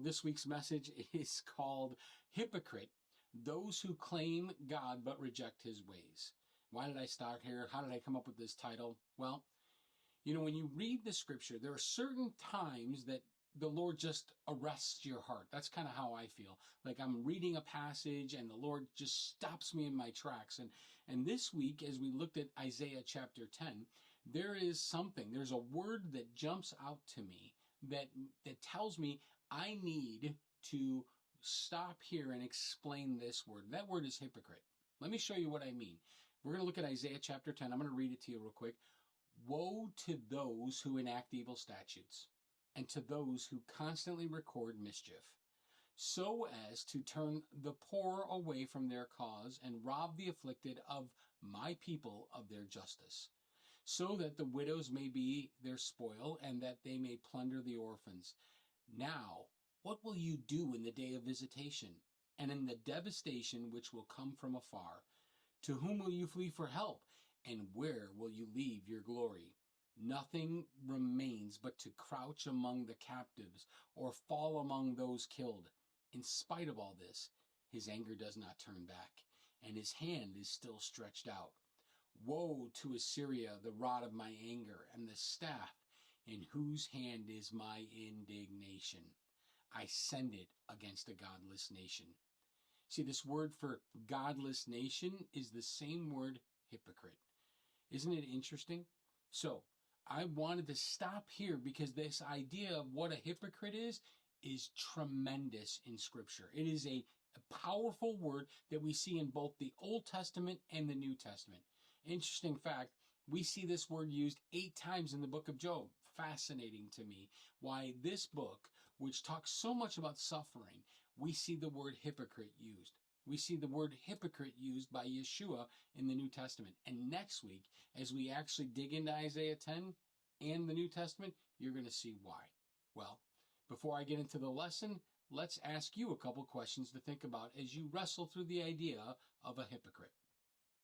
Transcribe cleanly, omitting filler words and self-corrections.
This week's message is called Hypocrite, Those Who Claim God But Reject His Ways. Why did I start here? How did I come up with this title? Well, when you read the scripture, there are certain times that the Lord just arrests your heart. That's kind of how I feel. Like I'm reading a passage and the Lord just stops me in my tracks. And this week, as we looked at Isaiah chapter 10, there's a word that jumps out to me that tells me I need to stop here and explain this word. That word is hypocrite. Let me show you what I mean. We're going to look at Isaiah chapter 10. I'm going to read it to you real quick. Woe to those who enact evil statutes, and to those who constantly record mischief, so as to turn the poor away from their cause and rob the afflicted of my people of their justice, so that the widows may be their spoil and that they may plunder the orphans. Now, what will you do in the day of visitation and in the devastation which will come from afar? To whom will you flee for help? And where will you leave your glory? Nothing remains but to crouch among the captives or fall among those killed. In spite of all this, his anger does not turn back, and his hand is still stretched out. Woe to Assyria, the rod of my anger, and the staff in whose hand is my indignation. I send it against a godless nation. See, this word for godless nation is the same word, hypocrite. Isn't it interesting? So, I wanted to stop here because this idea of what a hypocrite is tremendous in Scripture. It is a powerful word that we see in both the Old Testament and the New Testament. Interesting fact, we see this word used 8 times in the book of Job. Fascinating to me why this book, which talks so much about suffering, we see the word hypocrite used. We see the word hypocrite used by Yeshua in the New Testament. And next week, as we actually dig into Isaiah 10 and the New Testament, you're going to see why. Well, before I get into the lesson, let's ask you a couple questions to think about as you wrestle through the idea of a hypocrite.